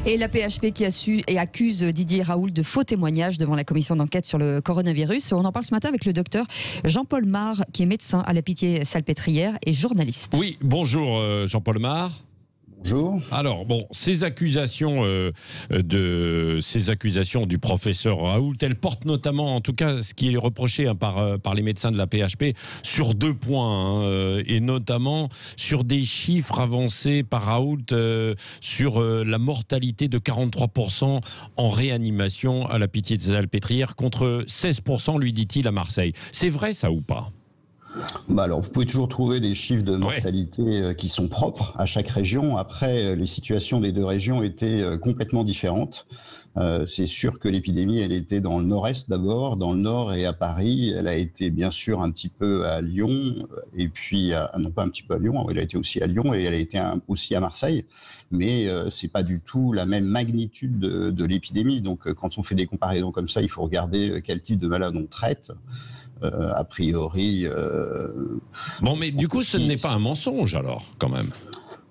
Et la PHP qui a su et accuse Didier Raoult de faux témoignages devant la commission d'enquête sur le coronavirus. On en parle ce matin avec le docteur Jean-Paul Mar, qui est médecin à la Pitié-Salpêtrière et journaliste. Oui, bonjour Jean-Paul Mar. Bonjour. Alors bon, ces accusations du professeur Raoult, elles portent notamment, en tout cas, ce qui est reproché par les médecins de la PHP, sur 2 points, et notamment sur des chiffres avancés par Raoult sur la mortalité de 43% en réanimation à la Pitié-Salpêtrière contre 16%, lui dit-il, à Marseille. C'est vrai ça ou pas ? Alors, vous pouvez toujours trouver des chiffres de mortalité qui sont propres à chaque région. Après, les situations des 2 régions étaient complètement différentes. C'est sûr que l'épidémie, elle était dans le nord-est d'abord, dans le nord et à Paris. Elle a été bien sûr un petit peu à Lyon, et puis, non pas un petit peu à Lyon, elle a été aussi à Lyon et elle a été aussi à Marseille. Mais c'est pas du tout la même magnitude de l'épidémie. Donc, quand on fait des comparaisons comme ça, il faut regarder quel type de malade on traite. A priori... Bon, mais du coup, ce n'est pas un mensonge, alors, quand même.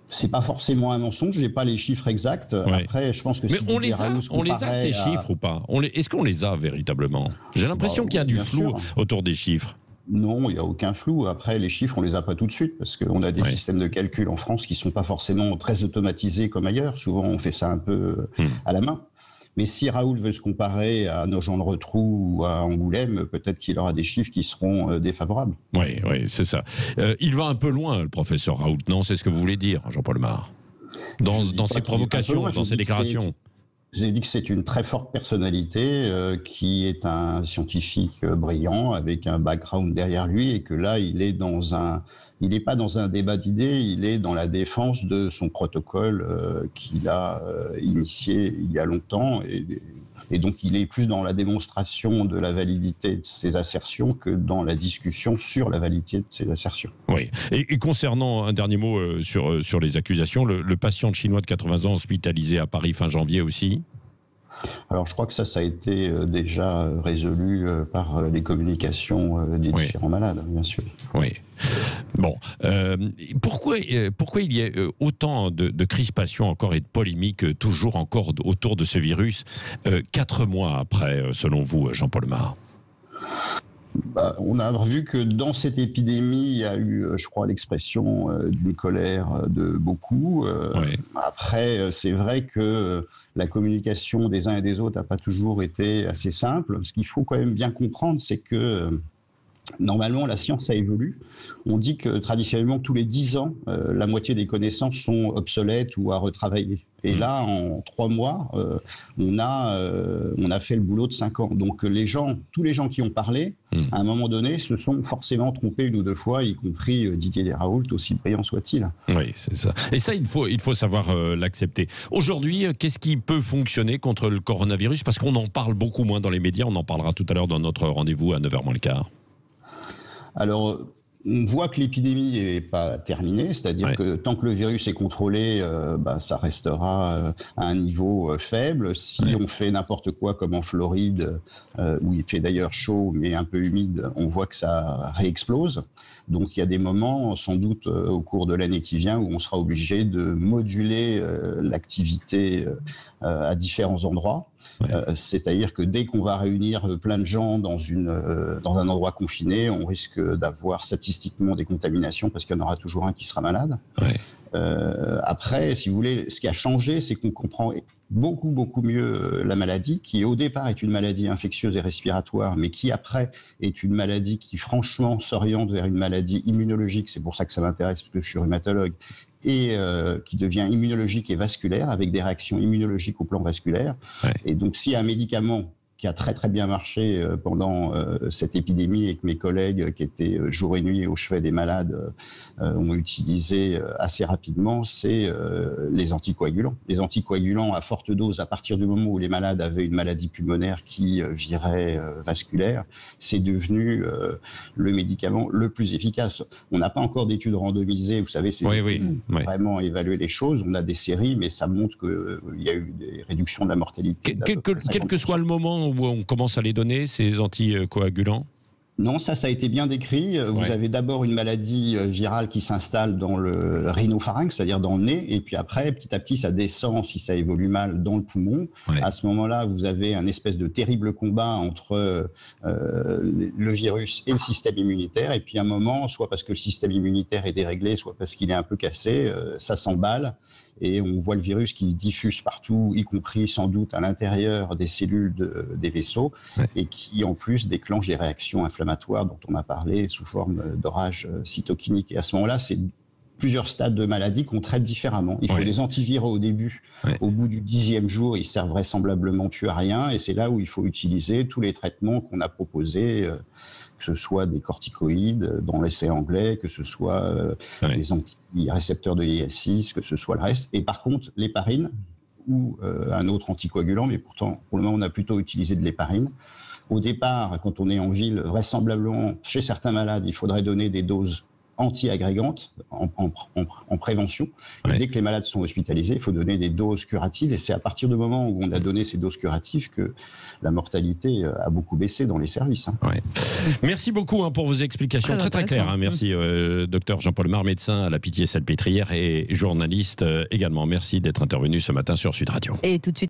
C'est pas forcément un mensonge, j'ai pas les chiffres exacts. Ouais. Après, je pense que... Mais on les a ces chiffres ou pas? Est-ce qu'on les a véritablement? J'ai l'impression qu'il y a du flou autour des chiffres. Non, il n'y a aucun flou. Après, les chiffres, on les a pas tout de suite parce qu'on a des systèmes de calcul en France qui sont pas forcément très automatisés comme ailleurs. Souvent, on fait ça un peu à la main. Mais si Raoult veut se comparer à Nogent-le-Rotrou ou à Angoulême, peut-être qu'il aura des chiffres qui seront défavorables. Oui, c'est ça. Il va un peu loin, le professeur Raoult, non? C'est ce que vous voulez dire, Jean-Paul Mar, dans ses provocations, dans ses déclarations. J'ai dit que c'est une très forte personnalité qui est un scientifique brillant avec un background derrière lui et que là, il n'est pas dans un débat d'idées, il est dans la défense de son protocole qu'il a initié il y a longtemps et donc il est plus dans la démonstration de la validité de ses assertions que dans la discussion sur la validité de ses assertions. Oui. Et concernant un dernier mot sur les accusations, le patient chinois de 80 ans hospitalisé à Paris fin janvier aussi. Alors je crois que ça a été déjà résolu par les communications des différents malades, bien sûr. Oui. Bon, pourquoi il y a autant de crispations encore et de polémiques toujours encore autour de ce virus 4 mois après, selon vous, Jean-Paul Mar? On a vu que dans cette épidémie, il y a eu, je crois, l'expression d'une colère de beaucoup. Après, c'est vrai que la communication des uns et des autres n'a pas toujours été assez simple. Ce qu'il faut quand même bien comprendre, c'est que normalement, la science a évolué. On dit que traditionnellement, tous les 10 ans, la moitié des connaissances sont obsolètes ou à retravailler. Et là, en 3 mois, on a fait le boulot de 5 ans. Donc tous les gens qui ont parlé, à un moment donné, se sont forcément trompés 1 ou 2 fois, y compris Didier Raoult, aussi brillant soit-il. Oui, c'est ça. Et ça, il faut savoir l'accepter. Aujourd'hui, qu'est-ce qui peut fonctionner contre le coronavirus? Parce qu'on en parle beaucoup moins dans les médias. On en parlera tout à l'heure dans notre rendez-vous à 9h moins le quart. Alors, on voit que l'épidémie n'est pas terminée, c'est-à-dire que tant que le virus est contrôlé, ça restera à un niveau faible. Si on fait n'importe quoi comme en Floride, où il fait d'ailleurs chaud mais un peu humide, on voit que ça réexplose. Donc il y a des moments, sans doute au cours de l'année qui vient, où on sera obligé de moduler l'activité à différents endroits. C'est-à-dire que dès qu'on va réunir plein de gens dans un endroit confiné, on risque d'avoir statistiquement des contaminations parce qu'il y en aura toujours un qui sera malade. Après, si vous voulez, ce qui a changé, c'est qu'on comprend beaucoup mieux la maladie, qui au départ est une maladie infectieuse et respiratoire, mais qui après est une maladie qui franchement s'oriente vers une maladie immunologique. C'est pour ça que ça m'intéresse, parce que je suis rhumatologue, et qui devient immunologique et vasculaire, avec des réactions immunologiques au plan vasculaire. Et donc, s'il y a un médicament qui a très bien marché pendant cette épidémie et que mes collègues qui étaient jour et nuit au chevet des malades ont utilisé assez rapidement, c'est les anticoagulants. Les anticoagulants à forte dose, à partir du moment où les malades avaient une maladie pulmonaire qui virait vasculaire, c'est devenu le médicament le plus efficace. On n'a pas encore d'études randomisées, vous savez, c'est vraiment évaluer les choses. On a des séries, mais ça montre qu'il y a eu des réductions de la mortalité. Quel que soit le moment où on commence à les donner, ces anticoagulants? Non, ça a été bien décrit. Vous avez d'abord une maladie virale qui s'installe dans le rhinopharynx, c'est-à-dire dans le nez, et puis après, petit à petit, ça descend, si ça évolue mal, dans le poumon. Ouais. À ce moment-là, vous avez un espèce de terrible combat entre le virus et le système immunitaire, et puis à un moment, soit parce que le système immunitaire est déréglé, soit parce qu'il est un peu cassé, ça s'emballe, et on voit le virus qui diffuse partout, y compris sans doute à l'intérieur des cellules des vaisseaux, et qui en plus déclenche des réactions inflammatoires dont on a parlé sous forme d'orage cytokinique. Et à ce moment-là, c'est plusieurs stades de maladie qu'on traite différemment. Il faut des antiviraux au début. Au bout du 10e jour, ils servent vraisemblablement plus à rien, et c'est là où il faut utiliser tous les traitements qu'on a proposés, que ce soit des corticoïdes dans l'essai anglais, que ce soit des antirécepteurs de IL-6, que ce soit le reste. Et par contre, l'héparine ou un autre anticoagulant, mais pourtant, pour le moment, on a plutôt utilisé de l'héparine. Au départ, quand on est en ville, vraisemblablement, chez certains malades, il faudrait donner des doses anti-agrégantes en prévention. Et dès que les malades sont hospitalisés, il faut donner des doses curatives. Et c'est à partir du moment où on a donné ces doses curatives que la mortalité a beaucoup baissé dans les services. Merci beaucoup pour vos explications très claires. Merci, docteur Jean-Paul Mar, médecin à la Pitié-Salpêtrière et journaliste également. Merci d'être intervenu ce matin sur Sud Radio. Et tout de suite.